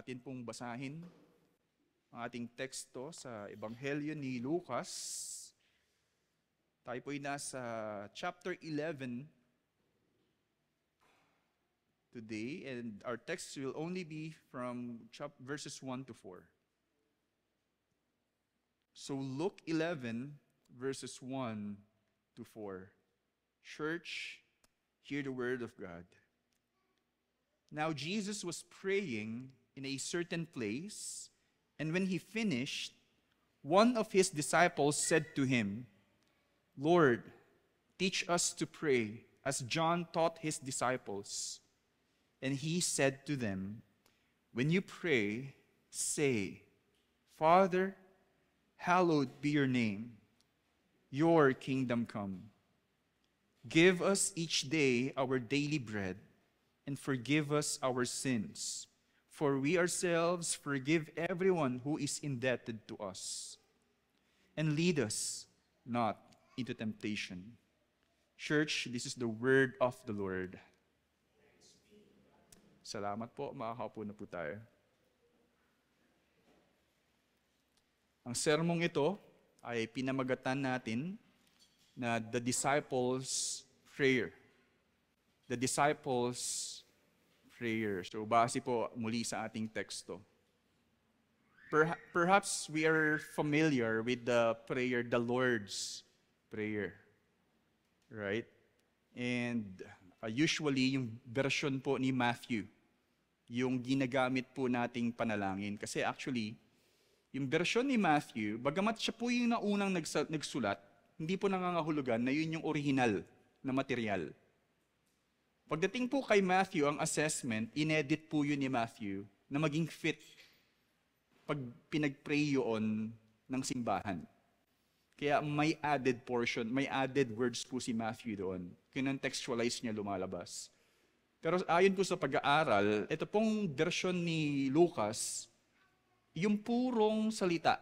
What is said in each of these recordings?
natin pong basahin ang ating teksto sa Ebanghelyo ni Lucas. Tayo po'y nasa chapter 11 today, and our text will only be from verses 1 to 4. So Luke 11, verses 1 to 4. Church, hear the word of God. Now Jesus was praying in a certain place, and when he finished, one of his disciples said to him, "Lord, teach us to pray, as John taught his disciples." And he said to them, "When you pray, say, 'Father, hallowed be your name. Your kingdom come. Give us each day our daily bread, and forgive us our sins, for we ourselves forgive everyone who is indebted to us. And lead us not into temptation." Church, this is the word of the Lord. Salamat po, makakaupo na po tayo. Ang sermong ito ay pinamagatan natin na The Disciples' Prayer. The Disciples' Prayer. So base po muli sa ating teksto. Perhaps we are familiar with the prayer, the Lord's Prayer. Right? And usually yung version po ni Matthew, yung ginagamit po nating panalangin. Kasi actually, yung version ni Matthew, bagamat siya po yung naunang nagsulat, hindi po nangangahulugan na yun yung original na material. Pagdating po kay Matthew, ang assessment, inedit po yun ni Matthew na maging fit pag pinag-pray yun ng simbahan. Kaya may added portion, may added words po si Matthew doon. Kinonextualize niya lumalabas. Pero ayon po sa pag-aaral, ito pong version ni Lucas, yung purong salita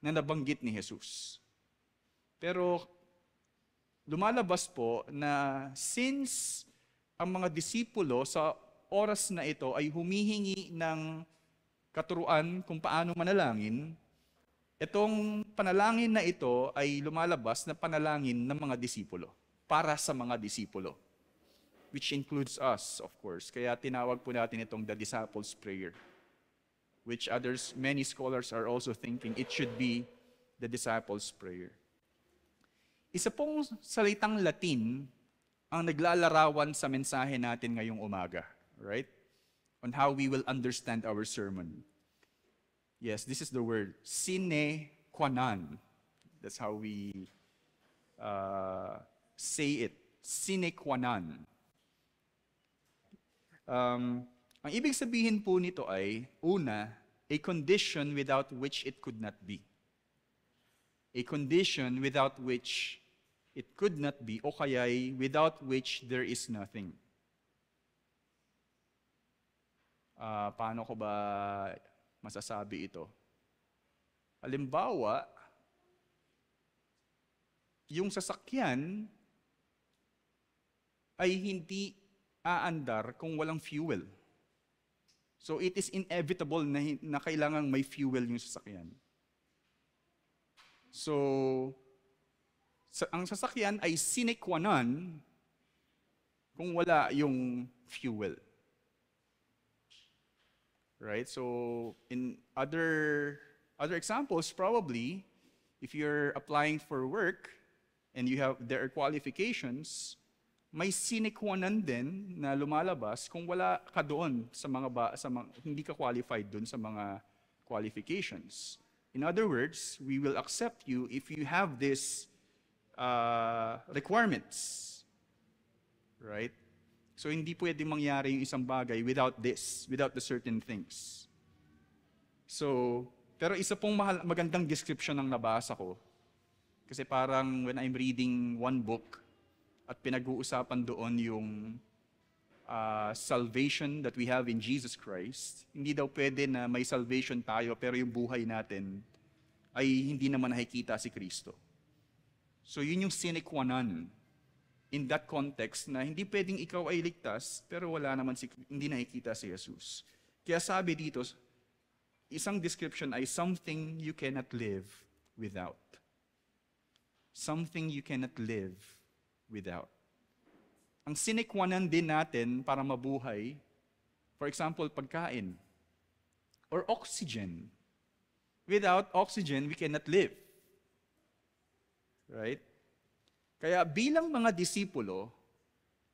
na nabanggit ni Jesus. Pero lumalabas po na since ang mga disipulo sa oras na ito ay humihingi ng katuruan kung paano manalangin, itong panalangin na ito ay lumalabas na panalangin ng mga disipulo, para sa mga disipulo, which includes us, of course. Kaya tinawag po natin itong the Disciples' Prayer, which many scholars are also thinking it should be the Disciples' Prayer. Isa pong salitang Latin ang naglalarawan sa mensahe natin ngayong umaga, right? On how we will understand our sermon. Yes, this is the word, sine qua non. That's how we say it, sine qua non. Ang ibig sabihin po nito ay, una, a condition without which it could not be. A condition without which it could not be, o kaya'y without which there is nothing. Paano ko ba masasabi ito? Halimbawa, yung sasakyan ay hindi aandar kung walang fuel. So it is inevitable na kailangang may fuel yung sasakyan. So, ang sasakyan ay sine qua non kung wala yung fuel. Right? So, in other examples, probably, if you're applying for work and there are qualifications, may sine qua non din na lumalabas kung wala ka doon sa hindi ka qualified doon sa mga qualifications. In other words, we will accept you if you have this requirements. Right? So hindi pwede mangyari yung isang bagay without the certain things. So, pero isa pong magandang description ng nabasa ko. Kasi parang when I'm reading one book at pinag-uusapan doon yung salvation that we have in Jesus Christ, hindi daw pwede na may salvation tayo pero yung buhay natin ay hindi naman nakikita si Kristo. So yun yung sine qua non in that context na hindi pwedeng ikaw ay ligtas pero hindi nakikita si Jesus. Kaya sabi dito, isang description ay something you cannot live without. Something you cannot live without. Ang sine qua non din natin para mabuhay, for example, pagkain or oxygen. Without oxygen, we cannot live. Right? Kaya bilang mga disipulo,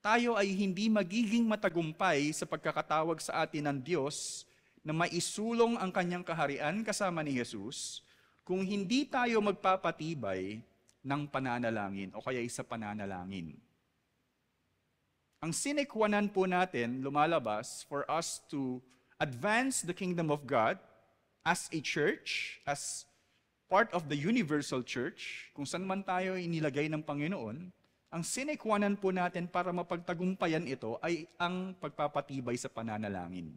tayo ay hindi magiging matagumpay sa pagkakatawag sa atin ng Diyos na maisulong ang kanyang kaharian kasama ni Jesus kung hindi tayo magpapatibay ng pananalangin o kaya sa pananalangin. Ang sine qua non po natin lumalabas for us to advance the kingdom of God as a church, as part of the universal church, kung saan man tayo inilagay ng Panginoon, ang sine qua non po natin para mapagtagumpayan ito ay ang pagpapatibay sa pananalangin.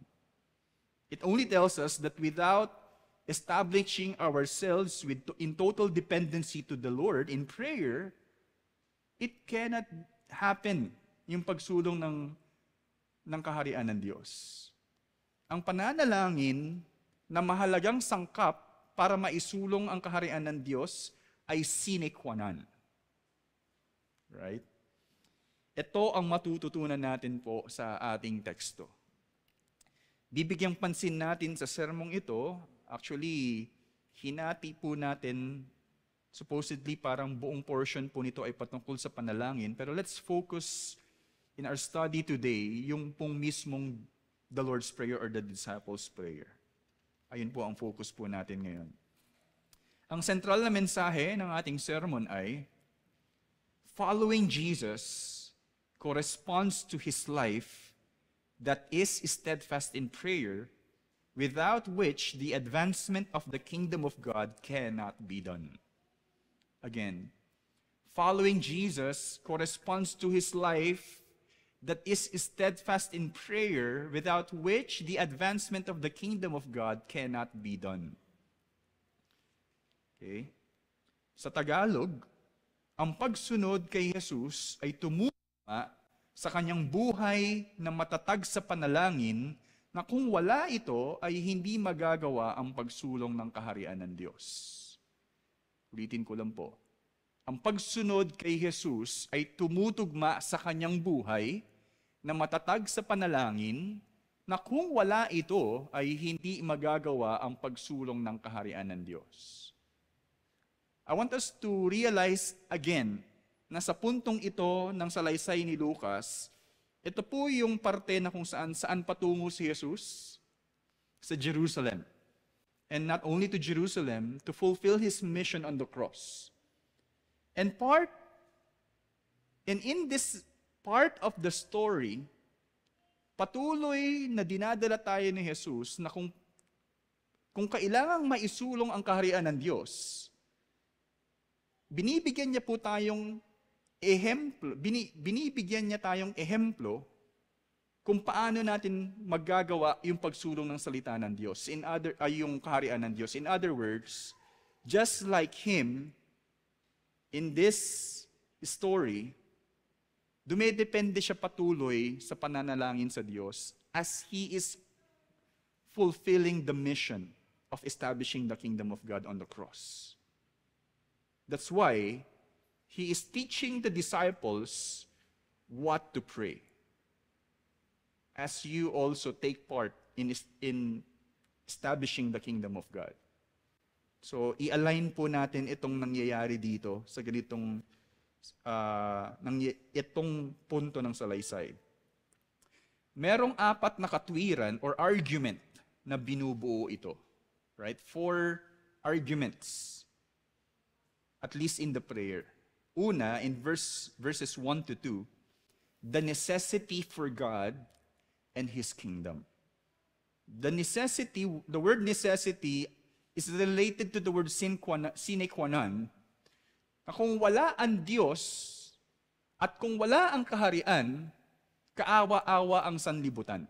It only tells us that without establishing ourselves in total dependency to the Lord in prayer, it cannot happen yung pagsulong ng kaharian ng Diyos. Ang pananalangin na mahalagang sangkap para maisulong ang kaharian ng Diyos ay sine qua non. Right? Ito ang matututunan natin po sa ating teksto. Bibigyang pansin natin sa sermong ito, actually, hinati po natin, supposedly parang buong portion po nito ay patungkol sa panalangin, pero let's focus in our study today, yung pong mismong the Lord's Prayer or the Disciples' Prayer. Ayun po ang focus po natin ngayon. Ang sentral na mensahe ng ating sermon ay, following Jesus corresponds to His life that is steadfast in prayer, without which the advancement of the kingdom of God cannot be done. Again, following Jesus corresponds to His life that is steadfast in prayer, without which the advancement of the kingdom of God cannot be done. Okay? Sa Tagalog, ang pagsunod kay Jesus ay tumutugma sa kanyang buhay na matatag sa panalangin na kung wala ito ay hindi magagawa ang pagsulong ng kaharian ng Diyos. Ulitin ko lang po. Ang pagsunod kay Jesus ay tumutugma sa kanyang buhay na matatag sa panalangin na kung wala ito ay hindi magagawa ang pagsulong ng kaharian ng Diyos. I want us to realize again na sa puntong ito ng salaysay ni Lucas, ito po yung parte na kung saan patungo si Jesus sa Jerusalem. And not only to Jerusalem, to fulfill His mission on the cross. And in this part of the story, patuloy na dinadala tayo ni Jesus na kung kailangang maisulong ang kaharian ng Diyos, binibigyan niya po tayong ehemplo kung paano natin maggagawa yung pagsulong ng salita ng Diyos, yung kaharian ng Diyos. In other words, just like Him, in this story, dumedepende siya patuloy sa pananalangin sa Diyos as He is fulfilling the mission of establishing the kingdom of God on the cross. That's why He is teaching the disciples what to pray, as you also take part in establishing the kingdom of God. So, i-align po natin itong nangyayari dito sa ganitong itong punto ng salaysay. Merong 4 na katwiran or argument na binubuo ito. Right? 4 arguments, at least in the prayer. Una, in verses 1 to 2, the necessity for God and His kingdom. The word necessity is related to the word sine qua non, na kung wala ang Diyos at kung wala ang kaharian, kaawa-awa ang sanlibutan.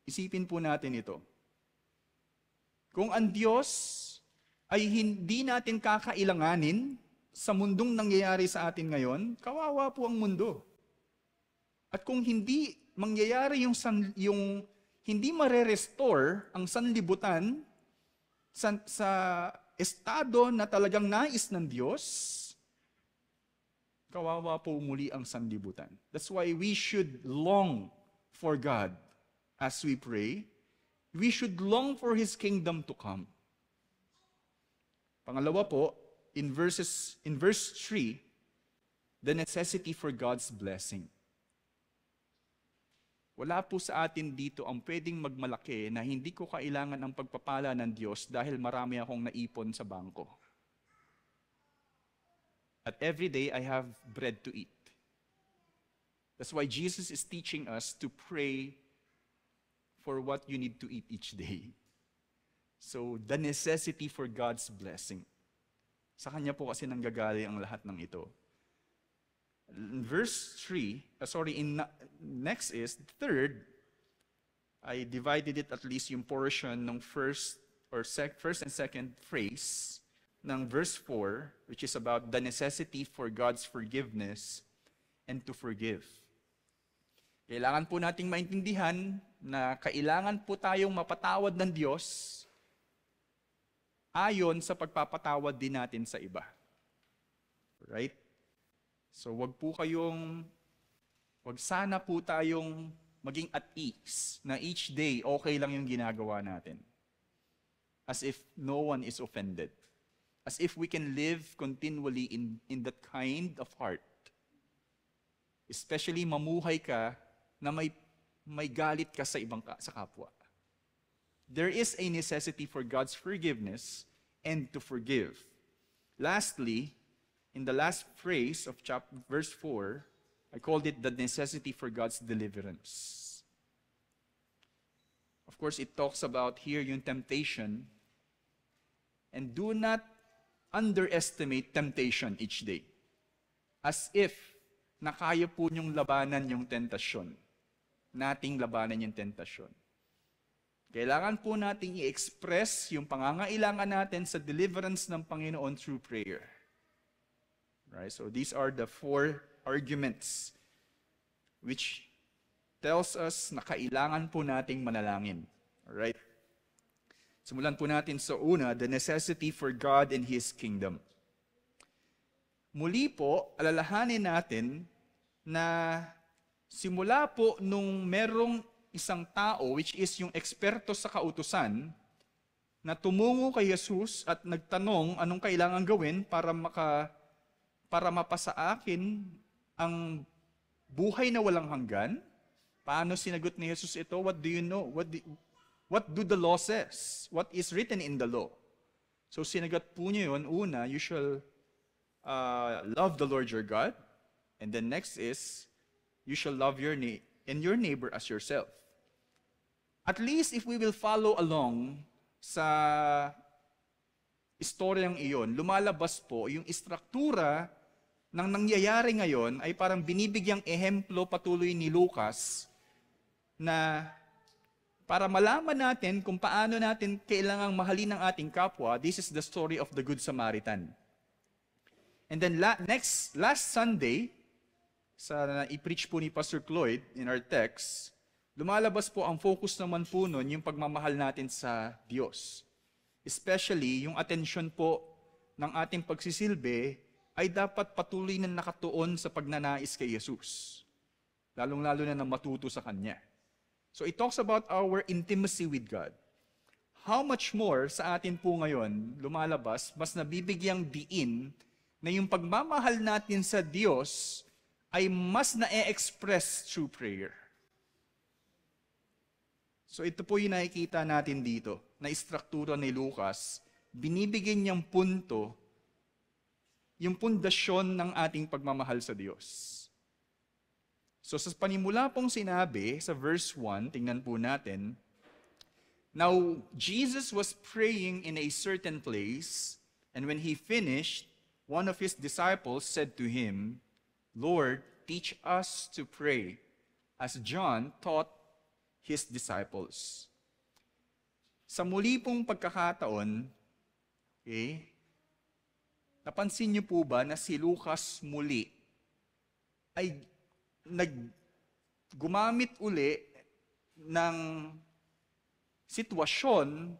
Isipin po natin ito. Kung ang Diyos ay hindi natin kakailanganin sa mundong nangyayari sa atin ngayon, kawawa po ang mundo. At kung hindi mangyayari yung hindi mare-restore ang sanlibutan sa estado na talagang nais ng Diyos, kawawa po muli ang sanlibutan. That's why we should long for God as we pray. We should long for His kingdom to come. Pangalawa po, in verse 3, the necessity for God's blessing. Wala po sa atin dito ang pwedeng magmalaki na hindi ko kailangan ang pagpapala ng Diyos dahil marami akong naipon sa bangko. At every day, I have bread to eat. That's why Jesus is teaching us to pray for what you need to eat each day. So, the necessity for God's blessing. Sa Kanya po kasi nanggagaling ang lahat ng ito. In verse 3, next is, third, I divided it at least yung portion ng first and second phrase ng verse 4, which is about the necessity for God's forgiveness and to forgive. Kailangan po nating maintindihan na kailangan po tayong mapatawad ng Diyos ayon sa pagpapatawad din natin sa iba. Right? So wag sana po tayong maging at ease na each day okay lang yung ginagawa natin. As if no one is offended. As if we can live continually in that kind of heart. Especially mamuhay ka na may galit ka sa sa kapwa. There is a necessity for God's forgiveness and to forgive. Lastly, in the last phrase of verse 4, I called it the necessity for God's deliverance. Of course, it talks about here yung temptation. And do not underestimate temptation each day. As if nakaya po niyong labanan yung tentasyon. Nating labanan yung tentasyon. Kailangan po nating i-express yung pangangailangan natin sa deliverance ng Panginoon through prayer. Right? So these are the 4 arguments which tells us na kailangan po nating manalangin. Alright? Simulan po natin sa una, the necessity for God and His kingdom. Muli po, alalahanin natin na simula po nung merong isang tao, which is yung eksperto sa kautusan, na tumungo kay Jesus at nagtanong anong kailangan gawin para mapasa akin ang buhay na walang hanggan. Paano sinagot ni Jesus ito? What do you know? What do the law says? What is written in the law? So sinagot po niya yun. Una, you shall love the Lord your God. And then next is, you shall love your neighbor as yourself. At least if we will follow along sa istoryang iyon, lumalabas po yung istruktura ng nangyayari ngayon ay parang binibigyang ehemplo patuloy ni Lucas na para malaman natin kung paano natin kailangang mahalin ang ating kapwa. This is the story of the Good Samaritan. And then last Sunday, sa i-preach po ni Pastor Cloyd in our text, lumalabas po ang focus naman po nun yung pagmamahal natin sa Diyos. Especially yung atensyon po ng ating pagsisilbi ay dapat patuloy na nakatuon sa pagnanais kay Jesus. Lalong-lalo na matuto sa Kanya. So it talks about our intimacy with God. How much more sa atin po ngayon lumalabas, mas nabibigyang diin na yung pagmamahal natin sa Diyos ay mas na-express through prayer. So ito po yung nakikita natin dito, na istruktura ni Lucas, binibigyan niyang punto, yung pundasyon ng ating pagmamahal sa Diyos. So sa panimula pong sinabi, sa verse 1, tingnan po natin, now Jesus was praying in a certain place, and when He finished, one of His disciples said to Him, Lord, teach us to pray, as John taught His disciples. Sa muli pong pagkakataon, napansin niyo po ba na si Lucas muli ay gumamit uli ng sitwasyon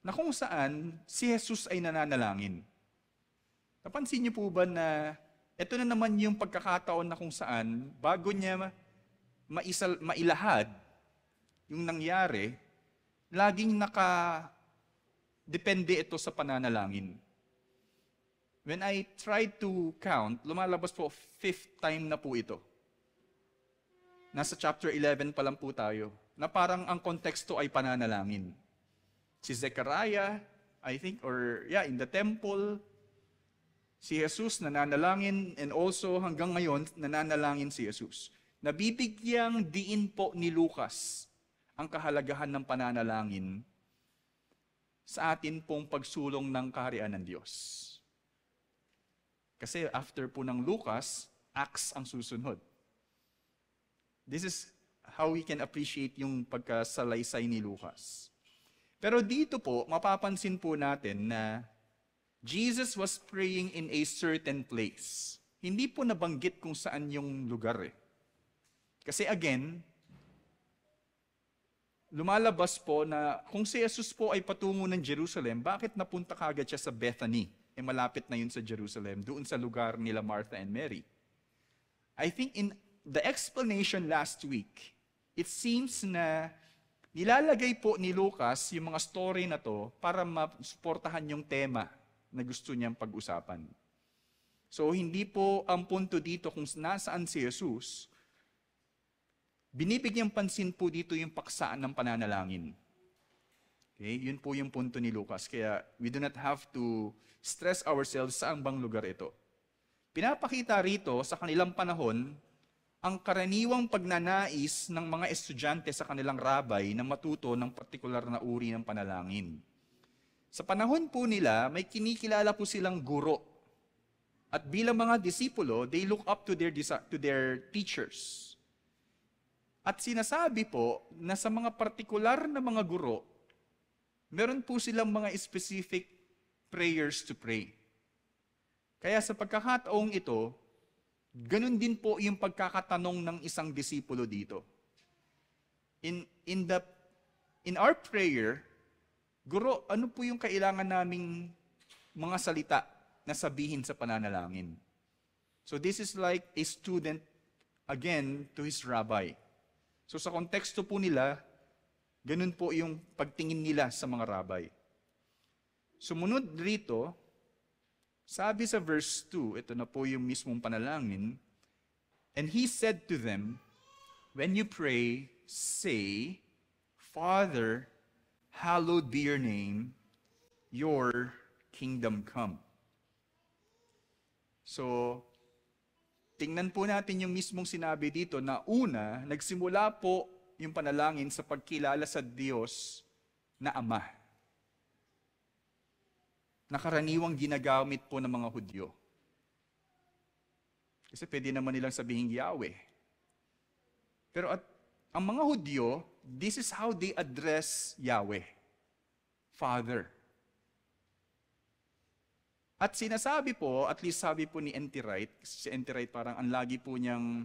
na kung saan si Jesus ay nananalangin. Napansin niyo po ba na ito na naman yung pagkakataon na kung saan bago niya mailahad yung nangyari, laging depende ito sa pananalangin. When I tried to count, lumalabas po 5th time na po ito. Nasa chapter 11 pa lang po tayo, na parang ang konteksto ay pananalangin. Si Zechariah, I think, in the temple, si Jesus nananalangin, and also hanggang ngayon, nananalangin si Jesus. Nabibigyang diin po ni Lucas ang kahalagahan ng pananalangin sa atin pong pagsulong ng kaharian ng Diyos. Kasi after po ng Lucas, Acts ang susunod. This is how we can appreciate yung pagkasalaysay ni Lucas. Pero dito po, mapapansin po natin na Jesus was praying in a certain place. Hindi po nabanggit kung saan yung lugar eh. Kasi again, lumalabas po na kung si Jesus po ay patungo ng Jerusalem, bakit napunta kagad siya sa Bethany? Malapit na yun sa Jerusalem, doon sa lugar nila Martha and Mary. I think in the explanation last week, it seems na nilalagay po ni Lucas yung mga story na to para masuportahan yung tema na gusto niyang pag-usapan. So hindi po ang punto dito kung nasaan si Jesus, binibigyang pansin po dito yung paksaan ng pananalangin. Okay? Yun po yung punto ni Lucas. Kaya we do not have to stress ourselves sa bang lugar ito. Pinapakita rito sa kanilang panahon ang karaniwang pagnanais ng mga estudyante sa kanilang rabay na matuto ng partikular na uri ng panalangin. Sa panahon po nila, may kinikilala po silang guro. At bilang mga disipulo, they look up to their teachers. At sinasabi po na sa mga partikular na mga guro, meron po silang mga specific prayers to pray. Kaya sa pagkakataong ito, ganun din po yung pagkakatanong ng isang disipulo dito. In our prayer, Guro, ano po yung kailangan naming mga salita na sabihin sa pananalangin? So this is like a student, again, to his rabbi. So sa konteksto po nila, ganun po yung pagtingin nila sa mga rabbi. Sumunod rito, sabi sa verse 2, ito na po yung mismong panalangin, and he said to them, when you pray, say, Father, hallowed be your name, your kingdom come. So, tingnan po natin yung mismong sinabi dito na una, nagsimula po yung panalangin sa pagkilala sa Diyos na Ama. Na karaniwang ginagamit po ng mga Hudyo. Kasi pwede naman nilang sabihin Yahweh. Pero ang mga Hudyo, this is how they address Yahweh. Father. At sinasabi po, at least sabi po ni N.T. Wright, si N.T. Wright parang ang lagi po niyang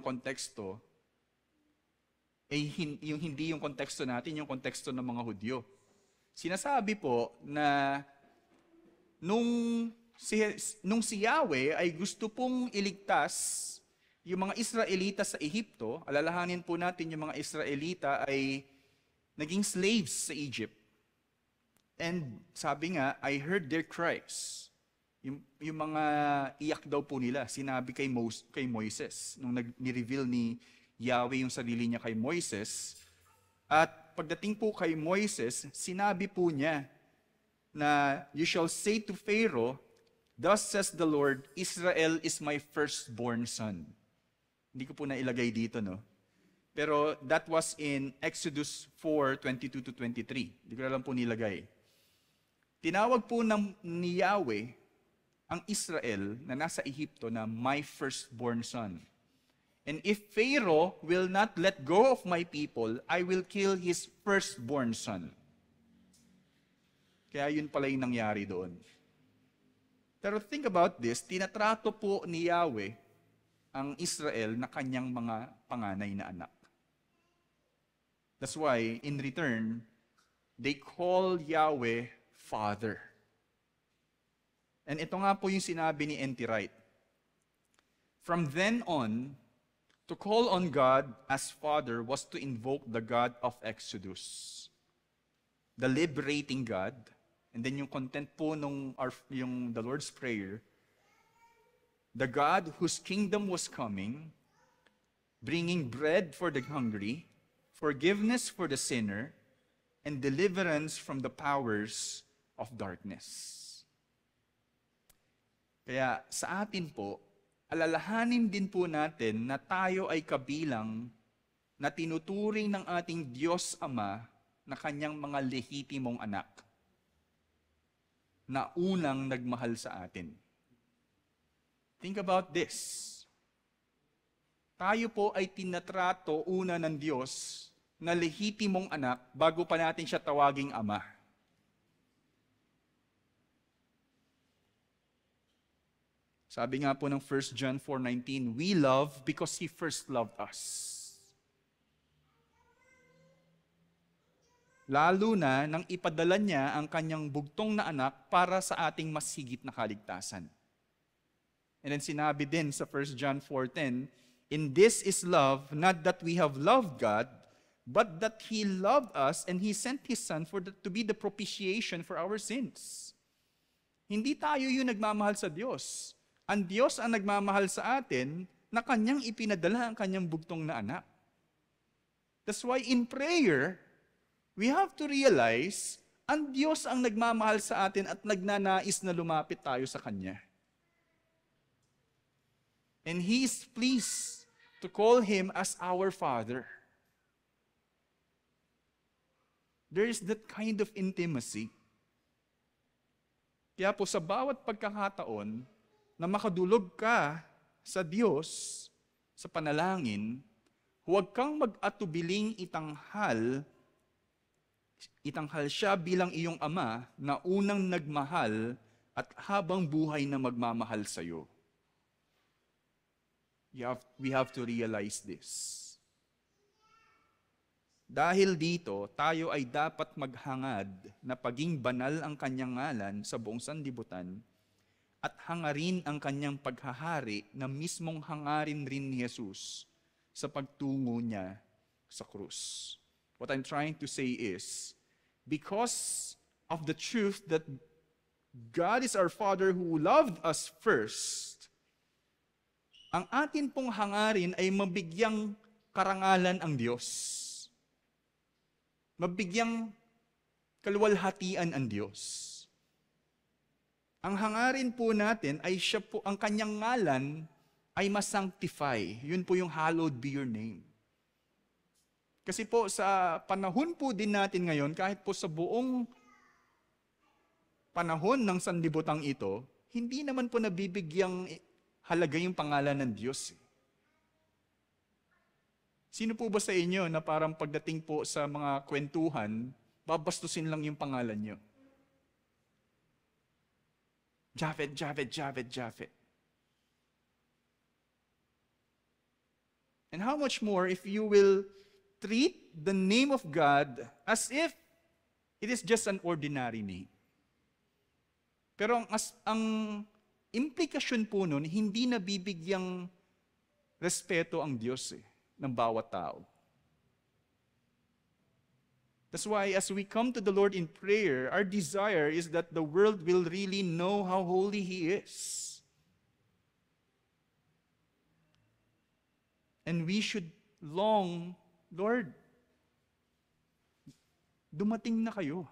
konteksto, yung hindi yung konteksto natin, yung konteksto ng mga Hudyo. Sinasabi po na nung si Yahweh ay gusto pong iligtas yung mga Israelita sa Ehipto, alalahanin po natin yung mga Israelita ay naging slaves sa Egypt. And sabi nga, I heard their cries. Yung mga iyak daw po nila, sinabi kay Moises, nung ni-reveal ni Yahweh yung sarili niya kay Moises. At pagdating po kay Moises, sinabi po niya na, you shall say to Pharaoh, thus says the Lord, Israel is my firstborn son. Hindi ko po nailagay dito, no? Pero that was in Exodus 4:22-23. Hindi ko na lang po nilagay. Tinawag po ni Yahweh ang Israel na nasa Ehipto na my firstborn son. And if Pharaoh will not let go of my people, I will kill his firstborn son. Kaya yun pala yung nangyari doon. Pero think about this, tinatrato po ni Yahweh ang Israel na kanyang mga panganay na anak. That's why, in return, they call Yahweh Father. And ito nga po yung sinabi ni N.T. Wright. From then on, to call on God as Father was to invoke the God of Exodus, the liberating God. And then yung content po yung the Lord's Prayer, the God whose kingdom was coming, bringing bread for the hungry, forgiveness for the sinner, and deliverance from the powers of darkness. Kaya sa atin po, alalahanin din po natin na tayo ay kabilang na tinuturing ng ating Diyos Ama na kanyang mga lehitimong anak na unang nagmahal sa atin. Think about this. Tayo po ay tinatrato una ng Diyos na lehitimong anak bago pa natin siya tawaging ama. Sabi nga po ng 1 John 4:19, we love because He first loved us. Lalo na nang ipadala niya ang kanyang bugtong na anak para sa ating mas higit na kaligtasan. And then sinabi din sa 1 John 4:10, in this is love, not that we have loved God, but that He loved us and He sent His Son to be the propitiation for our sins. Hindi tayo yung nagmamahal sa Diyos. Ang Diyos ang nagmamahal sa atin na kanyang ipinadala ang kanyang bugtong na anak. That's why in prayer, we have to realize, ang Diyos ang nagmamahal sa atin at nagnanais na lumapit tayo sa Kanya. And He is pleased to call Him as our Father. There is that kind of intimacy. Kaya po sa bawat pagkakataon na makadulog ka sa Diyos, sa panalangin, huwag kang mag-atubiling itanghal siya bilang iyong ama na unang nagmahal at habang buhay na magmamahal sa iyo. We have to realize this. Dahil dito, tayo ay dapat maghangad na paging banal ang kanyang ngalan sa buong sanlibutan at hangarin ang kanyang paghahari na mismong hangarin rin ni Jesus sa pagtungo niya sa krus. What I'm trying to say is, because of the truth that God is our Father who loved us first, ang atin pong hangarin ay mabigyang karangalan ang Diyos. Mabigyang kaluwalhatian ang Diyos. Ang hangarin po natin ay siya po, ang kanyang ngalan ay masanctify. Yun po yung hallowed be your name. Kasi po sa panahon po din natin ngayon, kahit po sa buong panahon ng sanlibutang ito, hindi naman po nabibigyang halaga yung pangalan ng Diyos. Sino po ba sa inyo na parang pagdating po sa mga kwentuhan, babastusin lang yung pangalan nyo? Japhet, Japhet, Japhet, Japhet. And how much more if you will treat the name of God as if it is just an ordinary name. Pero ang implikasyon po nun, hindi nabibigyang respeto ang Diyos ng bawat tao. That's why as we come to the Lord in prayer, our desire is that the world will really know how holy He is. And we should long, Lord, dumating na kayo.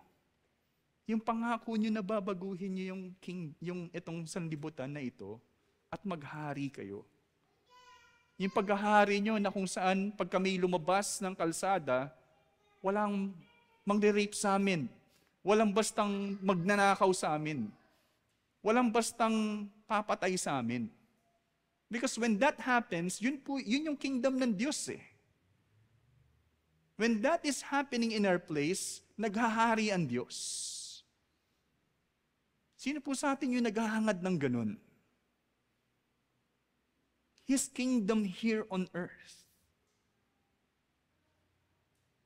Yung pangako nyo na babaguhin nyo yung itong sanlibutan na ito at maghari kayo. Yung paghahari nyo na kung saan pag kami lumabas ng kalsada, walang magre-rape sa amin. Walang bastang magnanakaw sa amin. Walang bastang papatay sa amin. Because when that happens, yun yung kingdom ng Diyos When that is happening in our place, naghahari ang Diyos. Sino po sa atin yung naghahangad ng ganun? His kingdom here on earth.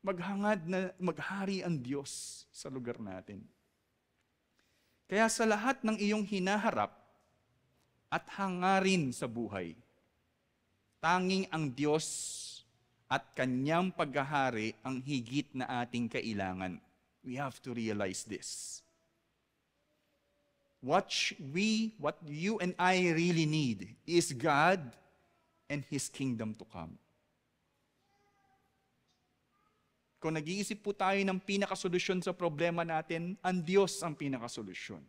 maghangad na maghari ang Diyos sa lugar natin. Kaya sa lahat ng iyong hinaharap at hangarin sa buhay, tanging ang Diyos at Kanyang paghahari ang higit na ating kailangan. We have to realize this. What you and I really need is God and His kingdom to come. Kung nag-iisip po tayo ng pinakasolusyon sa problema natin, ang Diyos ang pinakasolusyon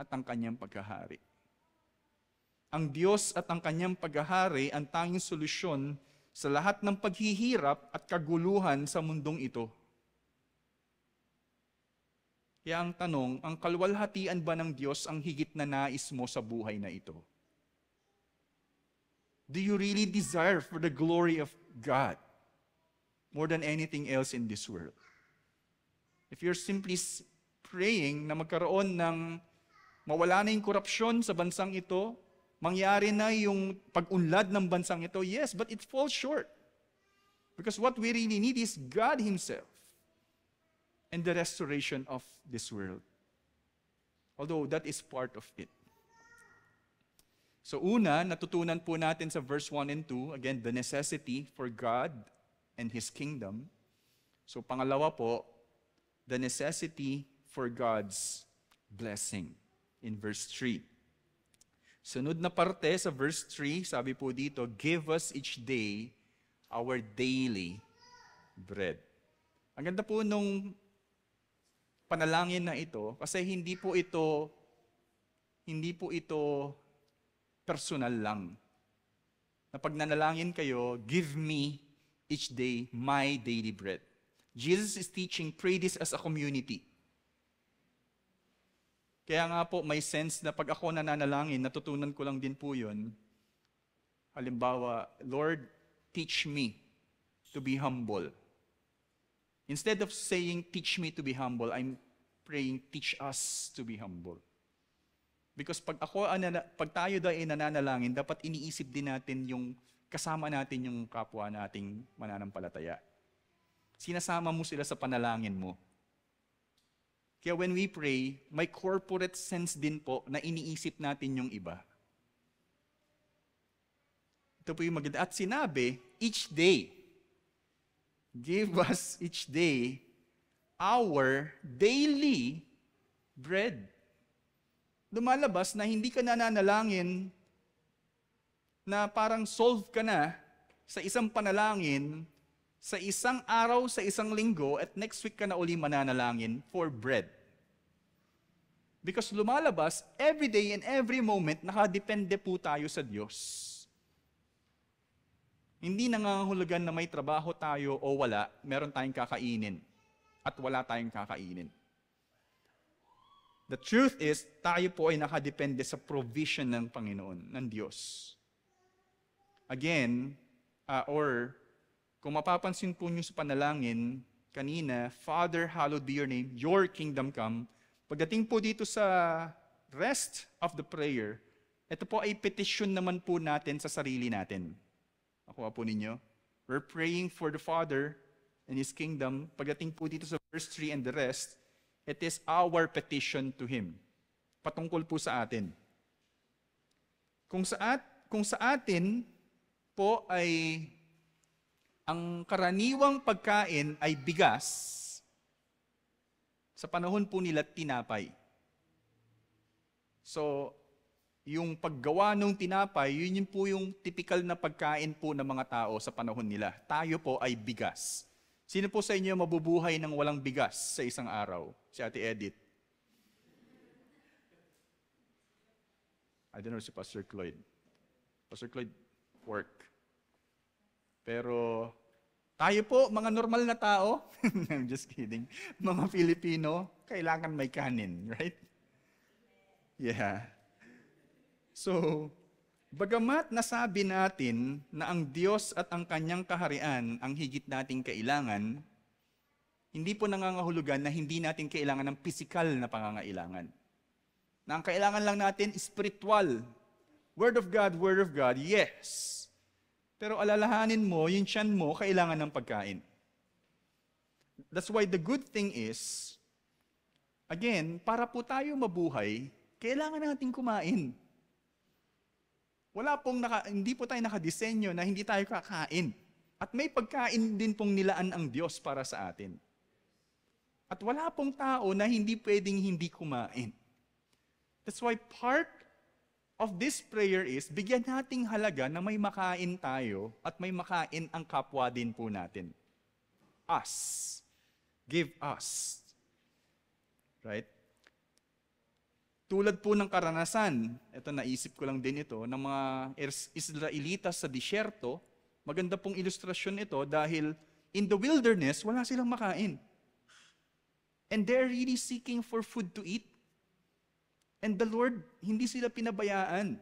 at ang Kanyang paghahari. Ang Diyos at ang Kanyang paghahari ang tanging solusyon sa lahat ng paghihirap at kaguluhan sa mundong ito. Kaya ang tanong, ang kalwalhatian ba ng Diyos ang higit na nais mo sa buhay na ito? Do you really desire for the glory of God more than anything else in this world? If you're simply praying na magkaroon ng mawala na yung korupsyon sa bansang ito, mangyari na yung pag-unlad ng bansang ito, yes, but it falls short. Because what we really need is God Himself and the restoration of this world. Although that is part of it. So una, natutunan po natin sa verse 1 and 2, again, the necessity for God and His kingdom. So pangalawa po, the necessity for God's blessing in verse 3. Sunod na parte sa verse 3, sabi po dito, give us each day our daily bread. Ang ganda po nung panalangin na ito, kasi hindi po ito personal lang. Na pag nanalangin kayo, give me each day my daily bread. Jesus is teaching, pray this as a community. Kaya nga po, may sense na pag ako nananalangin, natutunan ko lang din po yun. Halimbawa, Lord, teach me to be humble. Instead of saying, teach me to be humble, I'm praying, teach us to be humble. Because pag tayo ay nananalangin, dapat iniisip din natin yung kasama natin yung kapwa nating mananampalataya. Sinasama mo sila sa panalangin mo. Kaya when we pray, may corporate sense din po na iniisip natin yung iba. Ito po yung maganda. At sinabi, each day, give us each day our daily bread. Lumalabas na hindi ka nananalangin na parang solve ka na sa isang panalangin, sa isang araw, sa isang linggo, at next week ka na uli mananalangin for bread. Because lumalabas, every day and every moment, nakadepende po tayo sa Diyos. Hindi nangangahulugan na may trabaho tayo o wala, meron tayong kakainin at wala tayong kakainin. The truth is, tayo po ay nakadepende sa provision ng Panginoon, ng Diyos. Again, kung mapapansin po niyo sa panalangin kanina, Father, hallowed be your name, your kingdom come. Pagdating po dito sa rest of the prayer, ito po ay petition naman po natin sa sarili natin. Nakuha po ninyo? We're praying for the Father and His kingdom. Pagdating po dito sa verse 3 and the rest, it is our petition to Him. Patungkol po sa atin. Kung sa atin po ay ang karaniwang pagkain ay bigas, sa panahon po nila tinapay. So, yung paggawa ng tinapay, yun po yung typical na pagkain po ng mga tao sa panahon nila. Tayo po ay bigas. Sino po sa inyo mabubuhay ng walang bigas sa isang araw? Si Ate Edith. I don't know si Pastor Cloyd. Pastor Cloyd, work. Pero tayo po, mga normal na tao, I'm just kidding, mga Filipino, kailangan may kanin, right? Yeah. So, bagamat nasabi natin na ang Diyos at ang Kanyang kaharian ang higit nating kailangan, hindi po nangangahulugan na hindi natin kailangan ng physical na pangangailangan. Na ang kailangan lang natin, spiritual. Word of God, yes. Pero alalahanin mo, yung tiyan mo, kailangan ng pagkain. That's why the good thing is, again, para po tayo mabuhay, kailangan natin kumain. Hindi po tayo nakadesenyo na hindi tayo kakain. At may pagkain din pong nilaan ang Diyos para sa atin. At wala pong tao na hindi pwedeng hindi kumain. That's why part of this prayer is, bigyan nating halaga na may makain tayo at may makain ang kapwa din po natin. Us. Give us. Right? Tulad po ng karanasan, ito naisip ko lang din ito, ng mga Israelitas sa disyerto, maganda pong ilustrasyon ito dahil in the wilderness, wala silang makain. And they're really seeking for food to eat. And the Lord, hindi sila pinabayaan.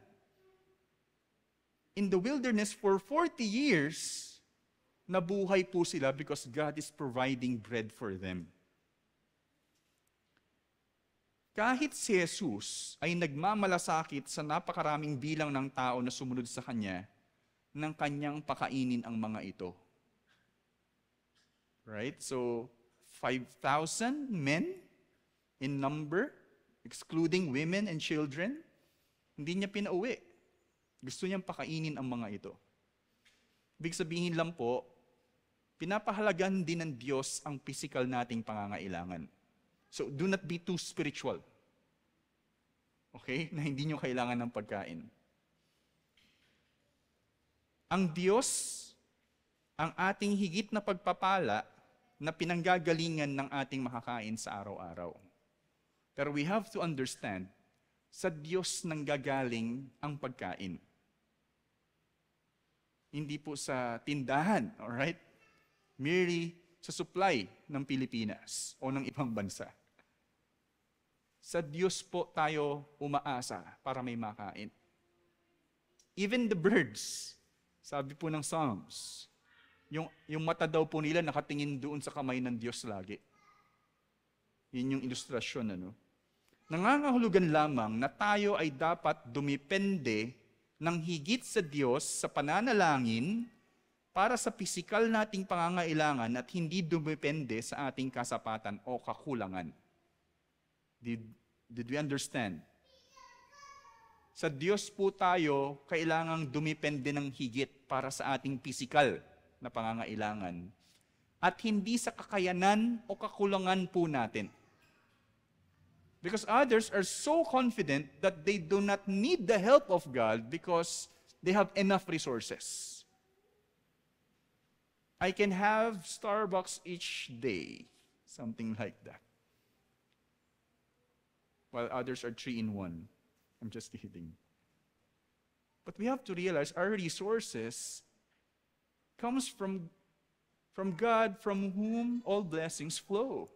In the wilderness for 40 years, nabuhay po sila because God is providing bread for them. Kahit si Jesus ay nagmamalasakit sa napakaraming bilang ng tao na sumunod sa Kanya, ng Kanyang pakainin ang mga ito. Right? So, 5,000 men in number, excluding women and children, hindi niya pinauwi. Gusto niyang pakainin ang mga ito. Ibig sabihin lang po, pinapahalagan din ng Diyos ang physical nating pangangailangan. So, do not be too spiritual. Okay? Na hindi niyo kailangan ng pagkain. Ang Diyos, ang ating higit na pagpapala na pinanggagalingan ng ating makakain sa araw-araw. Pero we have to understand, sa Diyos nanggagaling ang pagkain. Hindi po sa tindahan, alright? Merely sa supply ng Pilipinas o ng ibang bansa. Sa Diyos po tayo umaasa para may makain. Even the birds, sabi po ng Psalms, yung mata daw po nila nakatingin doon sa kamay ng Diyos lagi. Yun yung ilustrasyon, ano? Nangangahulugan lamang na tayo ay dapat dumipende ng higit sa Diyos sa pananalangin para sa pisikal nating pangangailangan at hindi dumipende sa ating kasapatan o kakulangan. Did we understand? Sa Diyos po tayo kailangang dumipende ng higit para sa ating pisikal na pangangailangan at hindi sa kakayanan o kakulangan po natin. Because others are so confident that they do not need the help of God because they have enough resources. I can have Starbucks each day, something like that. While others are 3-in-1. I'm just kidding. But we have to realize our resources comes from God, from whom all blessings flow.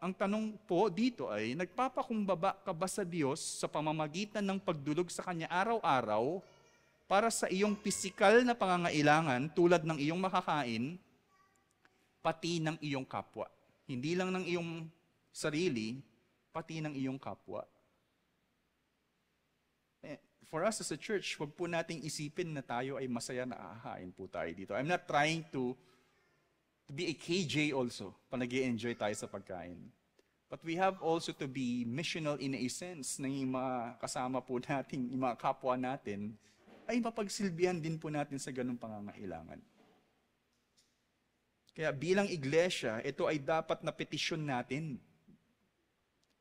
Ang tanong po dito ay, nagpapakumbaba ka ba sa Diyos sa pamamagitan ng pagdulog sa Kanya araw-araw para sa iyong pisikal na pangangailangan tulad ng iyong makakain, pati ng iyong kapwa? Hindi lang ng iyong sarili, pati ng iyong kapwa. For us as a church, wag po nating isipin na tayo ay masaya na ahain po tayo dito. I'm not trying to be a KJ also, pa nag-i-enjoy tayo sa pagkain. But we have also to be missional in a sense na yung mga kasama po natin, yung mga kapwa natin, ay mapagsilbihan din po natin sa ganung pangangailangan. Kaya bilang iglesia, ito ay dapat na petisyon natin.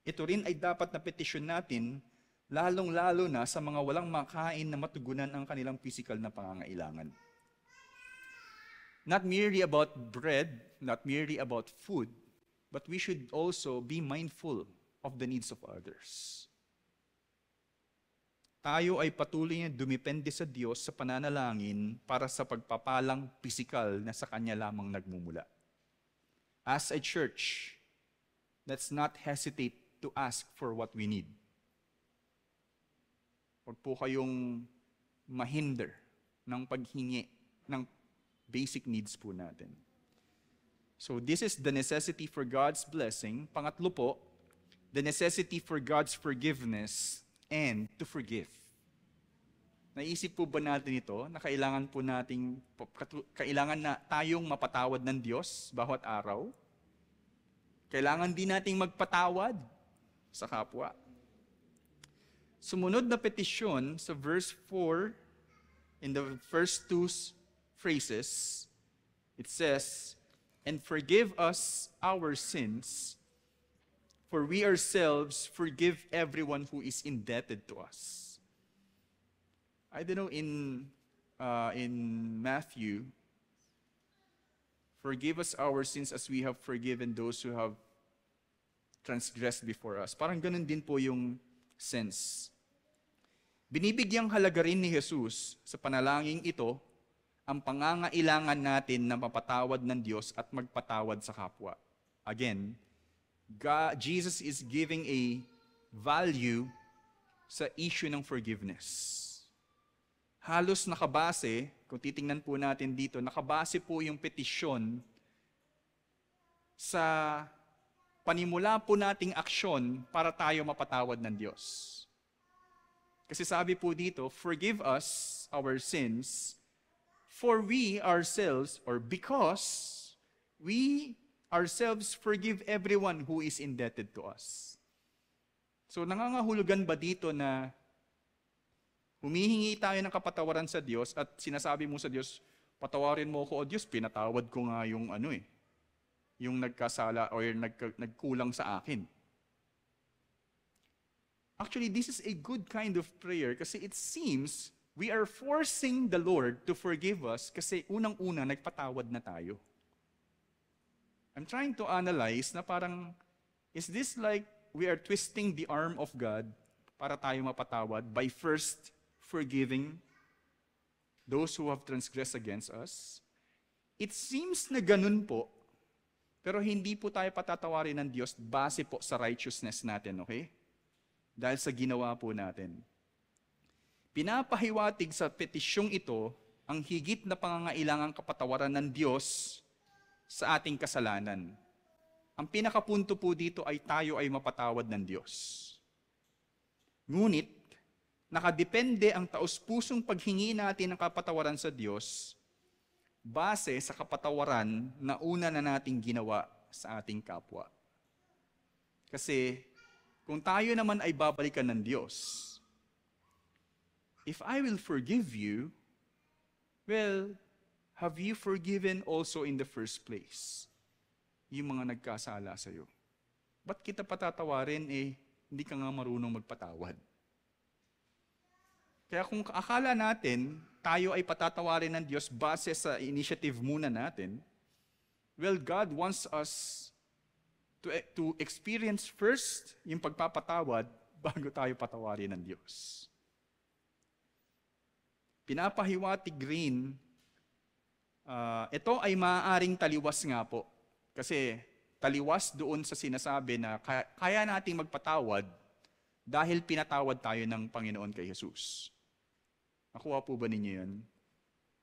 Ito rin ay dapat na petisyon natin, lalong-lalo na sa mga walang makain na matugunan ang kanilang physical na pangangailangan. Not merely about bread, not merely about food, but we should also be mindful of the needs of others. Tayo ay patuloy na dumipende sa Diyos sa pananalangin para sa pagpapalang pisikal na sa Kanya lamang nagmumula. As a church, let's not hesitate to ask for what we need. Huwag po kayong mahinder ng paghingi ng basic needs po natin. So this is the necessity for God's blessing. Pangatlo po, the necessity for God's forgiveness and to forgive. Naisip po ba natin ito na kailangan na tayong mapatawad ng Diyos bawat araw? Kailangan din nating magpatawad sa kapwa. Sumunod na petisyon sa verse 4, in the first two phrases, it says, "And forgive us our sins, for we ourselves forgive everyone who is indebted to us." I don't know, in Matthew, "Forgive us our sins as we have forgiven those who have transgressed before us." Parang ganun din po yung sense. Binibigyang halaga rin ni Jesus sa panalangin ito ang pangangailangan natin na mapatawad ng Diyos at magpatawad sa kapwa. Again, Jesus is giving a value sa issue ng forgiveness. Halos nakabase, kung titingnan po natin dito, nakabase po yung petisyon sa panimula po nating aksyon para tayo mapatawad ng Diyos. Kasi sabi po dito, "Forgive us our sins, for we ourselves," or because we ourselves forgive everyone who is indebted to us. So nangangahulugan ba dito na humihingi tayo ng kapatawaran sa Diyos at sinasabi mo sa Diyos, "Patawarin mo ako, O Diyos, pinatawad ko nga yung yung nagkasala o yung nagkulang sa akin." Actually, this is a good kind of prayer kasi it seems we are forcing the Lord to forgive us kasi unang-una nagpatawad na tayo. I'm trying to analyze na parang, is this like we are twisting the arm of God para tayo mapatawad by first forgiving those who have transgressed against us? It seems na ganun po, pero hindi po tayo patatawarin ng Diyos base po sa righteousness natin, okay? Dahil sa ginawa po natin. Pinapahiwatig sa petisyong ito ang higit na pangangailangang kapatawaran ng Diyos sa ating kasalanan. Ang pinakapunto po dito ay tayo ay mapatawad ng Diyos. Ngunit, nakadepende ang taos-pusong paghingi natin ng kapatawaran sa Diyos base sa kapatawaran na una na nating ginawa sa ating kapwa. Kasi kung tayo naman ay babalikan ng Diyos, "If I will forgive you, well, have you forgiven also in the first place yung mga nagkasala sa iyo? Ba't kita patatawarin hindi ka nga marunong magpatawad?" Kaya kung akala natin, tayo ay patatawarin ng Diyos base sa initiative muna natin, well, God wants us to experience first yung pagpapatawad bago tayo patawarin ng Diyos. Pinapahiwatig rin, ito ay maaaring taliwas nga po. Kasi taliwas doon sa sinasabi na kaya nating magpatawad dahil pinatawad tayo ng Panginoon kay Jesus. Nakuha po ba ninyo yun?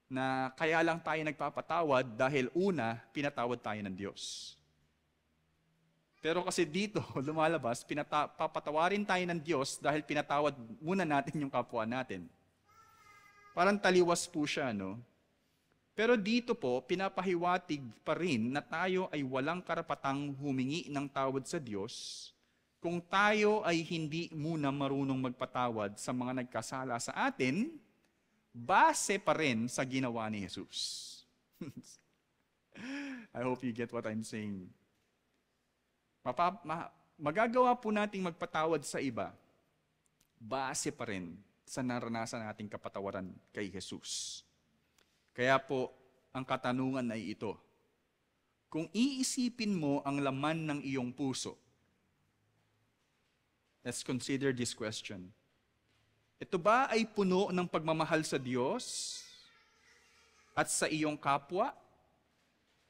Na kaya lang tayo nagpapatawad dahil una, pinatawad tayo ng Diyos. Pero kasi dito, lumalabas, papatawarin tayo ng Diyos dahil pinatawad muna natin yung kapwa natin. Parang taliwas po siya, no? Pero dito po, pinapahiwatig pa rin na tayo ay walang karapatang humingi ng tawad sa Diyos kung tayo ay hindi muna marunong magpatawad sa mga nagkasala sa atin, base pa rin sa ginawa ni Jesus. I hope you get what I'm saying. Magagawa po nating magpatawad sa iba, base pa rin sa naranasan nating kapatawaran kay Jesus. Kaya po, ang katanungan ay ito. Kung iisipin mo ang laman ng iyong puso, let's consider this question. Ito ba ay puno ng pagmamahal sa Diyos at sa iyong kapwa?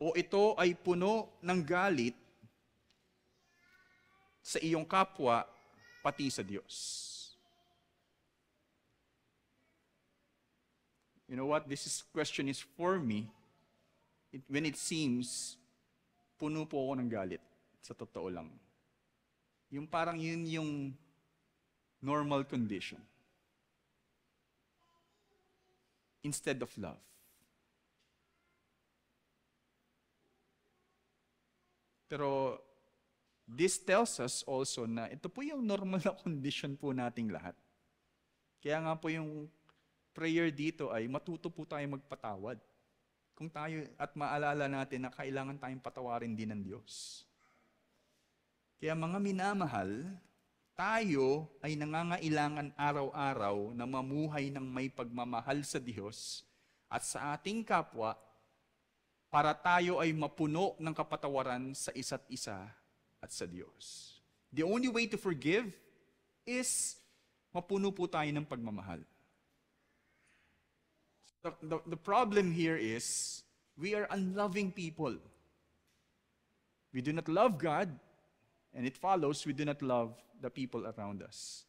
O ito ay puno ng galit sa iyong kapwa pati sa Diyos? You know what? Question is for me when it seems puno po ako ng galit, sa totoo lang. Yung parang yun yung normal condition. instead of love. Pero this tells us also na ito po yung normal na condition po nating lahat. Kaya nga po yung prayer dito ay matuto po tayo magpatawad. Kung tayo at maalala natin na kailangan tayong patawarin din ng Diyos. Kaya mga minamahal, tayo ay nangangailangan araw-araw na mamuhay ng may pagmamahal sa Diyos at sa ating kapwa para tayo ay mapuno ng kapatawaran sa isa't isa at sa Diyos. The only way to forgive is mapuno po tayo ng pagmamahal. The problem here is we are unloving people. We do not love God, and it follows we do not love the people around us.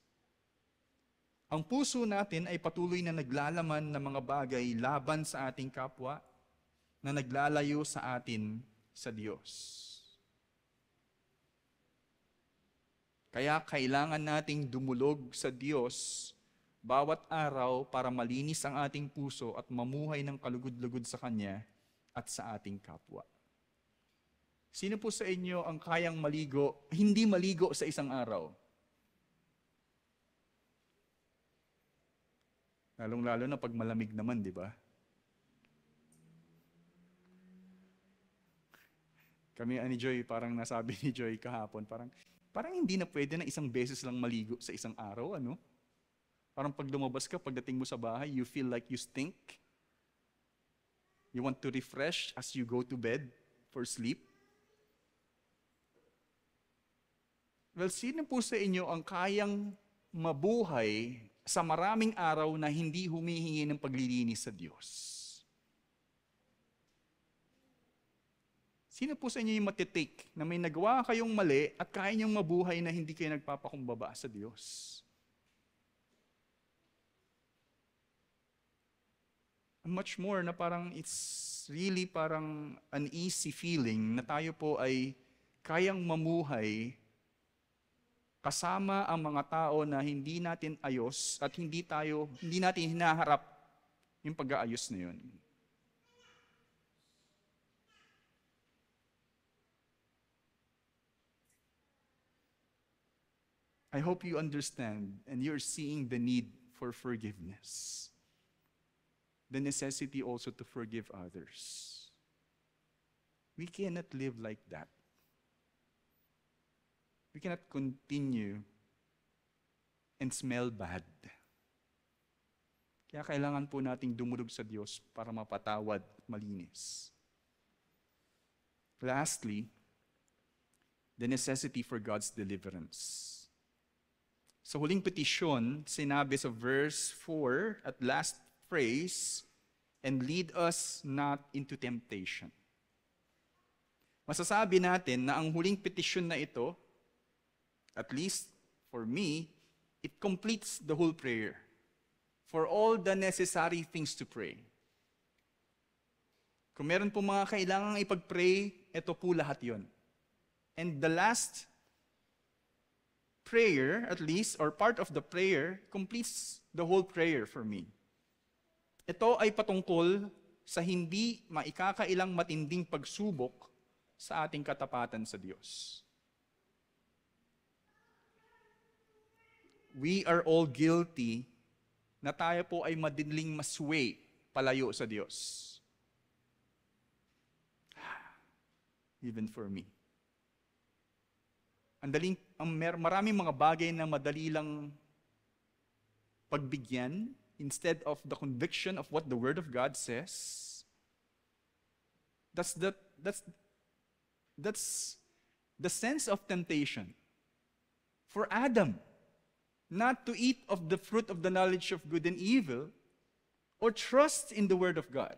Ang puso natin ay patuloy na naglalaman ng mga bagay laban sa ating kapwa, na naglalayo sa atin sa Diyos. Kaya kailangan nating dumulog sa Diyos bawat araw para malinis ang ating puso at mamuhay ng kalugod-lugod sa Kanya at sa ating kapwa. Sino po sa inyo ang kayang maligo, hindi maligo sa isang araw? Lalong-lalo na pag malamig naman, di ba? Kami ni Joy, parang nasabi ni Joy kahapon, parang hindi na pwede na isang beses lang maligo sa isang araw, ano? Parang pag lumabas ka, pagdating mo sa bahay, you feel like you stink. You want to refresh as you go to bed for sleep. Well, sino po sa inyo ang kayang mabuhay sa maraming araw na hindi humihingi ng paglilinis sa Diyos? Sino po sa inyo yung matitake na may nagawa kayong mali at kaya niyong mabuhay na hindi kayo nagpapakumbaba sa Diyos? Much more na parang it's really parang an easy feeling na tayo po ay kayang mamuhay kasama ang mga tao na hindi natin ayos at hindi natin hinaharap yung pag-aayos na yun. I hope you understand and you're seeing the need for forgiveness. The necessity also to forgive others. We cannot live like that. We cannot continue and smell bad. Kaya kailangan po nating dumulog sa Diyos para mapatawad at malinis. Lastly, the necessity for God's deliverance. Sa huling petisyon, sinabi sa verse 4 at last phrase, and lead us not into temptation. Masasabi natin na ang huling petisyon na ito, at least for me, it completes the whole prayer. For all the necessary things to pray. Kung meron po mga kailangang ipag-pray, ito po lahat yon. And the last prayer, at least, or part of the prayer, completes the whole prayer for me. Ito ay patungkol sa hindi maikakailang matinding pagsubok sa ating katapatan sa Diyos. We are all guilty na tayo po ay madiling masway palayo sa Diyos. Even for me. Maraming mga bagay na madali lang pagbigyan instead of the conviction of what the Word of God says. That's the sense of temptation. For Adam, not to eat of the fruit of the knowledge of good and evil, or trust in the Word of God,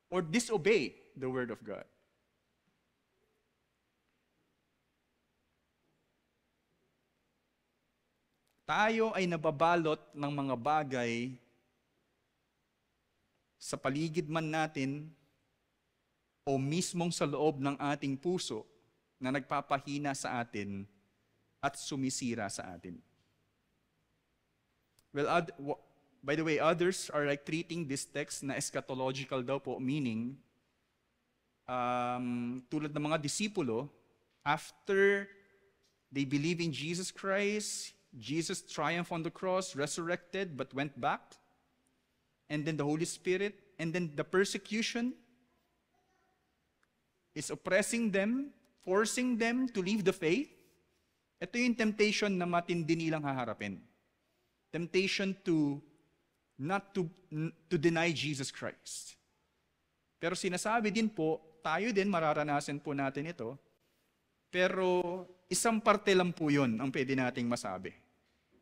or disobey the Word of God. Tayo ay nababalot ng mga bagay sa paligid man natin o mismong sa loob ng ating puso na nagpapahina sa atin at sumisira sa atin. Well, By the way, others are like treating this text na eschatological daw po, meaning, tulad ng mga disipulo, after they believe in Jesus Christ, Jesus triumphed on the cross, resurrected, but went back, and then the Holy Spirit, and then the persecution is oppressing them, forcing them to leave the faith. Ito yung temptation na matindi nilang haharapin. Temptation to deny Jesus Christ. Pero sinasabi din po, tayo din mararanasan po natin ito, pero isang parte lang po yun ang pwede nating masabi.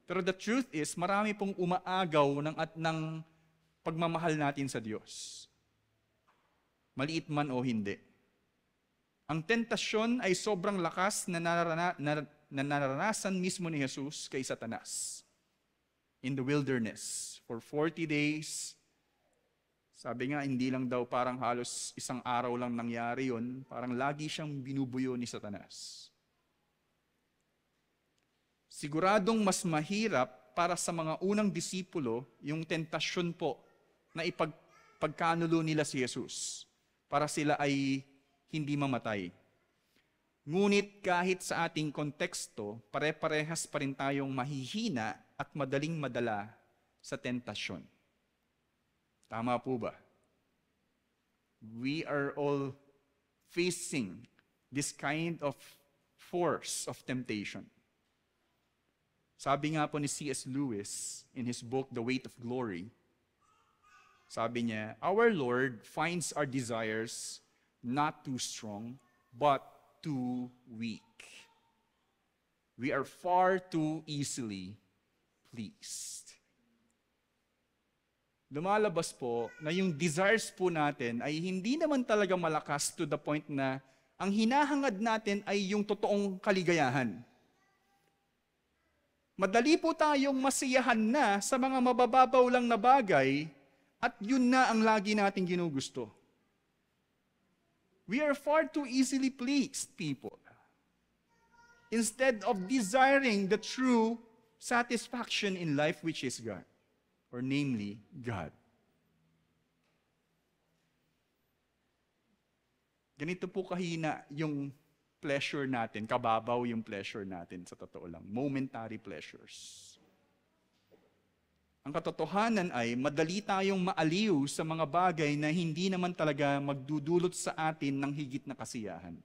Pero the truth is, marami pong umaagaw ng pagmamahal natin sa Diyos. Maliit man o hindi. Ang tentasyon ay sobrang lakas na naranasan mismo ni Jesus kay Satanas. In the wilderness, for 40 days, sabi nga, hindi lang daw parang halos isang araw lang nangyari yun, parang lagi siyang binubuyo ni Satanas. Siguradong mas mahirap para sa mga unang disipulo yung tentasyon po na ipagkanulo nila si Jesus para sila ay hindi mamatay. Ngunit kahit sa ating konteksto, pare-parehas pa rin tayong mahihina at madaling madala sa tentasyon. Tama po ba? We are all facing this kind of force of temptation. Sabi nga po ni C.S. Lewis in his book, The Weight of Glory, sabi niya, our Lord finds our desires not too strong, but too weak. We are far too easily pleased. Lumalabas po na yung desires po natin ay hindi naman talaga malakas to the point na ang hinahangad natin ay yung totoong kaligayahan. Madali po tayong masiyahan na sa mga mabababaw lang na bagay at yun na ang lagi nating ginugusto. We are far too easily pleased, people. Instead of desiring the true satisfaction in life, which is God, or namely, God. Ganito po kahina yung pleasure natin, kababaw yung pleasure natin sa totoo lang. Momentary pleasures. Ang katotohanan ay madali tayong maaliw sa mga bagay na hindi naman talaga magdudulot sa atin ng higit na kasiyahan.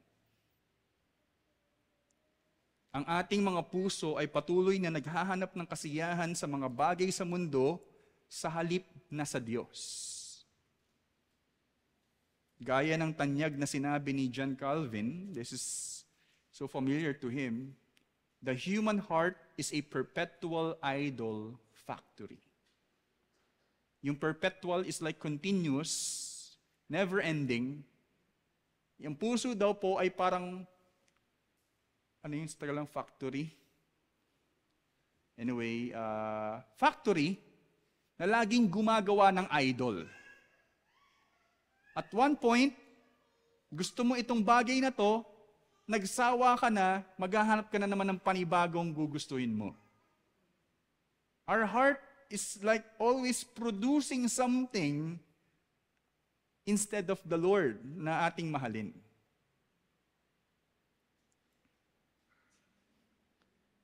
Ang ating mga puso ay patuloy na naghahanap ng kasiyahan sa mga bagay sa mundo sa halip na sa Diyos. Gaya ng tanyag na sinabi ni John Calvin, this is so familiar to him, the human heart is a perpetual idol factory. Yung perpetual is like continuous, never-ending. Yung puso daw po ay parang, ano yung sa Tagalang factory? Anyway, factory na laging gumagawa ng idol. At one point, gusto mo itong bagay na to, nagsawa ka na, maghahanap ka na naman ng panibagong gugustuhin mo. Our heart is like always producing something instead of the Lord na ating mahalin.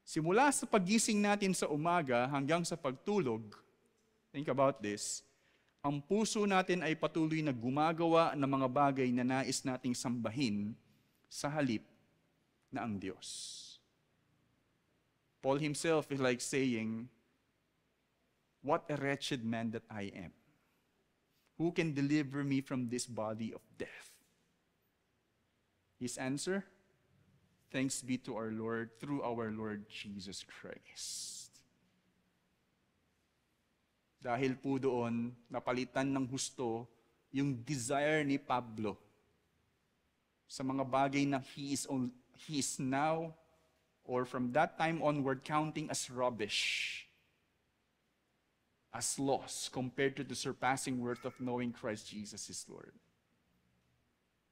Simula sa pagising natin sa umaga hanggang sa pagtulog, think about this, ang puso natin ay patuloy na gumagawa ng mga bagay na nais nating sambahin sa halip na ang Diyos. Paul himself is like saying, what a wretched man that I am. Who can deliver me from this body of death? His answer, thanks be to our Lord through our Lord Jesus Christ. Dahil po doon, napalitan ng husto yung desire ni Pablo sa mga bagay na he is now, or from that time onward, counting as rubbish, as loss compared to the surpassing worth of knowing Christ Jesus is Lord.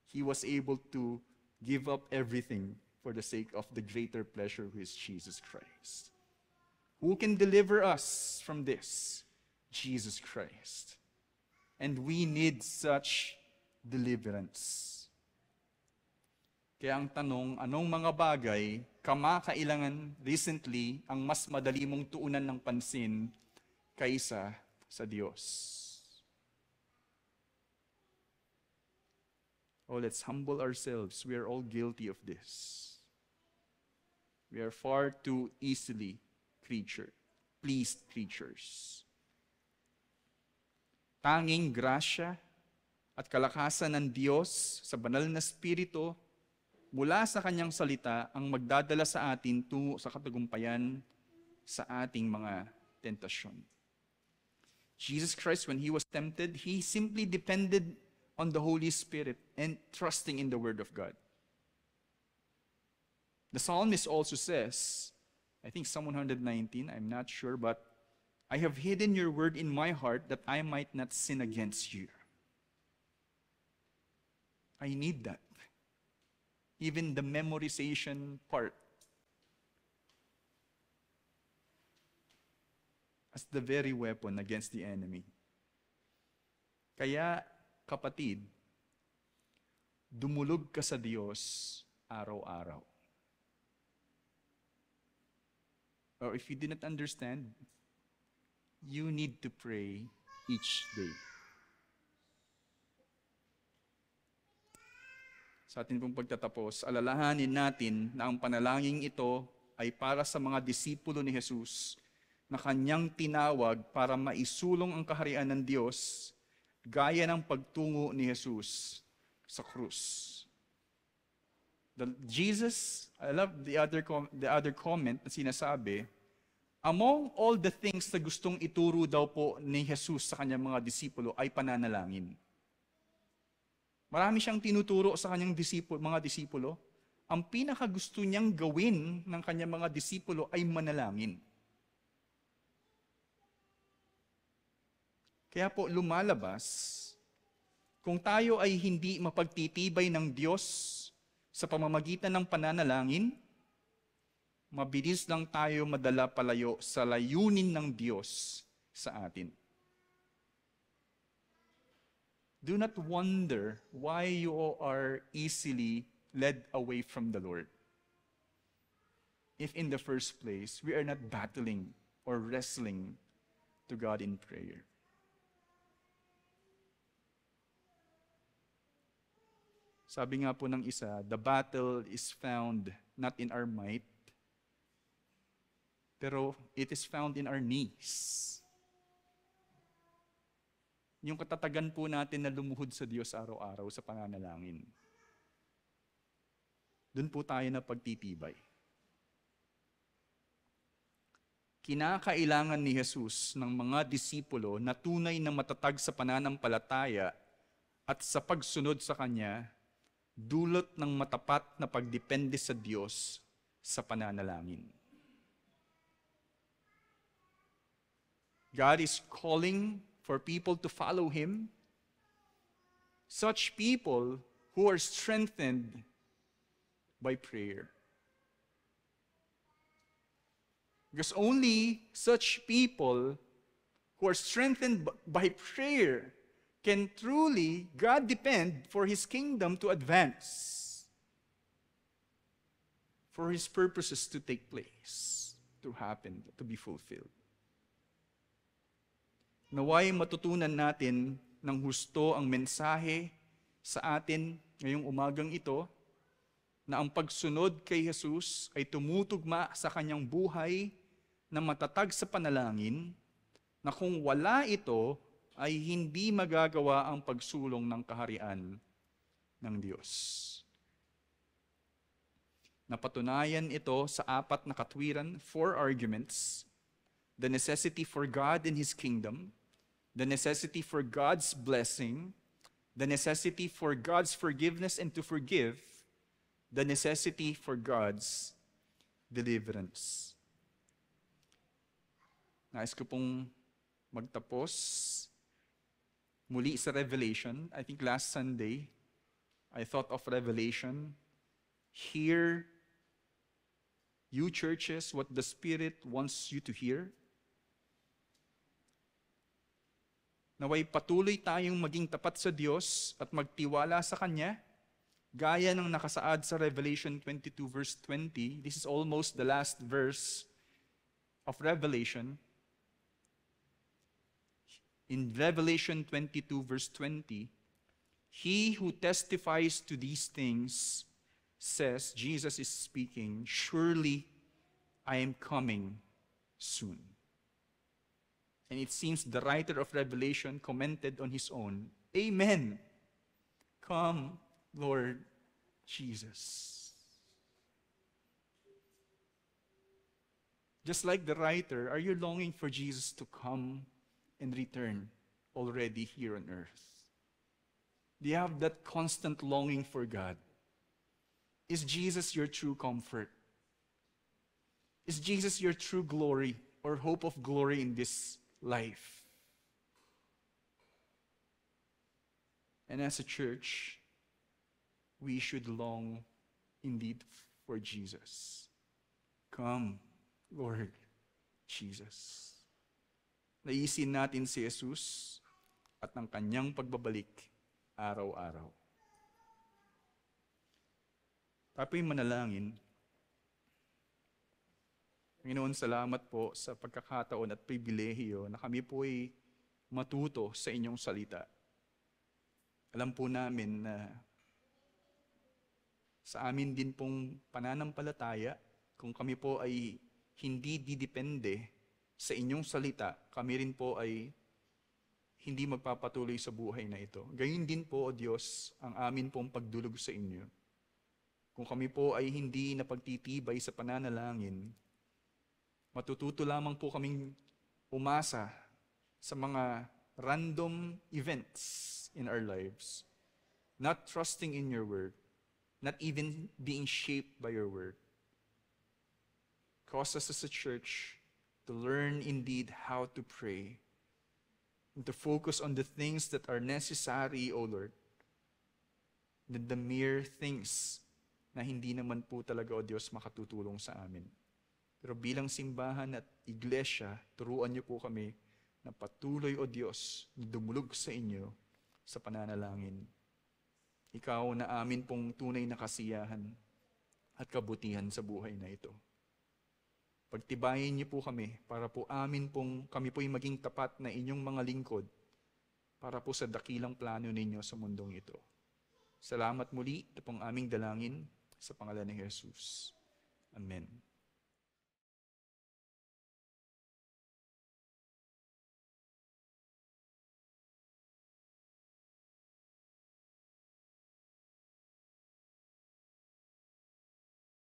He was able to give up everything for the sake of the greater pleasure who is Jesus Christ. Who can deliver us from this? Jesus Christ. And we need such deliverance. Kaya ang tanong, anong mga bagay kamakailangan recently ang mas madali mong tuunan ng pansin kaysa sa Diyos? Oh, let's humble ourselves. We are all guilty of this. We are far too easily pleased creatures. Tanging grasya at kalakasan ng Diyos sa banal na Espiritu mula sa kanyang salita ang magdadala sa atin tungo sa katagumpayan sa ating mga tentasyon. Jesus Christ, when he was tempted, he simply depended on the Holy Spirit and trusting in the Word of God. The psalmist also says, I think Psalm 119, I'm not sure, but I have hidden your word in my heart that I might not sin against you. I need that. Even the memorization part. As the very weapon against the enemy. Kaya, kapatid, dumulog ka sa Diyos araw-araw. Or if you didn't understand, you need to pray each day. Sa atin pong pagtatapos, alalahanin natin na ang panalangin ito ay para sa mga disipulo ni Jesus na kanyang tinawag para maisulong ang kaharian ng Diyos gaya ng pagtungo ni Jesus sa krus. Jesus, I love the other comment na sinasabi, among all the things na gustong ituro daw po ni Jesus sa kanyang mga disipulo ay pananalangin. Marami siyang tinuturo sa kanyang mga disipulo. Ang pinakagusto niyang gawin ng kanyang mga disipulo ay manalangin. Kaya po lumalabas, kung tayo ay hindi mapagtitibay ng Diyos sa pamamagitan ng pananalangin, mabilis lang tayo madala palayo sa layunin ng Diyos sa atin. Do not wonder why you are easily led away from the Lord. If in the first place, we are not battling or wrestling to God in prayer. Sabi nga po ng isa, the battle is found not in our might, pero it is found in our knees. Yung katatagan po natin na lumuhod sa Diyos araw-araw sa pananalangin. Doon po tayo na pagtitibay. Kinakailangan ni Jesus ng mga disipulo na tunay na matatag sa pananampalataya at sa pagsunod sa Kanya, dulot ng matapat na pagdepende sa Diyos sa pananalangin. God is calling for people to follow Him, such people who are strengthened by prayer. Because only such people who are strengthened by prayer can truly, God depend for His kingdom to advance, for His purposes to take place, to happen, to be fulfilled. Naway matutunan natin ng husto ang mensahe sa atin ngayong umagang ito na ang pagsunod kay Jesus ay tumutugma sa kanyang buhay na matatag sa panalangin na kung wala ito ay hindi magagawa ang pagsulong ng kaharian ng Diyos. Napatunayan ito sa 4 na katwiran, 4 arguments: the necessity for God and His kingdom, the necessity for God's blessing, the necessity for God's forgiveness and to forgive, the necessity for God's deliverance. Nais ko pong magtapos muli sa Revelation. I think last Sunday, I thought of Revelation. Hear, you churches, what the Spirit wants you to hear. Naway patuloy tayong maging tapat sa Diyos at magtiwala sa Kanya, gaya ng nakasaad sa Revelation 22 verse 20. This is almost the last verse of Revelation. In Revelation 22 verse 20, he who testifies to these things says, Jesus is speaking, surely I am coming soon. And it seems the writer of Revelation commented on his own, Amen. Come, Lord Jesus. Just like the writer, are you longing for Jesus to come and return already here on earth? Do you have that constant longing for God? Is Jesus your true comfort? Is Jesus your true glory or hope of glory in this life? And as a church, we should long indeed for Jesus. Come, Lord Jesus. Naisin natin si Jesus at ang kanyang pagbabalik araw-araw. Tapoy manalangin. Panginoon, salamat po sa pagkakataon at pribilehiyo na kami po ay matuto sa inyong salita. Alam po namin na sa amin din pong pananampalataya, kung kami po ay hindi didepende sa inyong salita, kami rin po ay hindi magpapatuloy sa buhay na ito. Gayun din po, O Diyos, ang amin pong pagdulog sa inyo. Kung kami po ay hindi napagtitibay sa pananalangin, matututo lamang po kaming umasa sa mga random events in our lives, not trusting in your word, not even being shaped by your word. Cause us as a church to learn indeed how to pray and to focus on the things that are necessary, O Lord, than the mere things na hindi naman po talaga, O Diyos, makatutulong sa amin. Pero bilang simbahan at iglesia, turuan niyo po kami na patuloy, O Diyos, dumulog sa inyo sa pananalangin. Ikaw na amin pong tunay na kasiyahan at kabutihan sa buhay na ito. Pagtibayin niyo po kami para po kami po'y maging tapat na inyong mga lingkod para po sa dakilang plano ninyo sa mundong ito. Salamat muli, ito pong aming dalangin sa pangalan ni Jesus. Amen.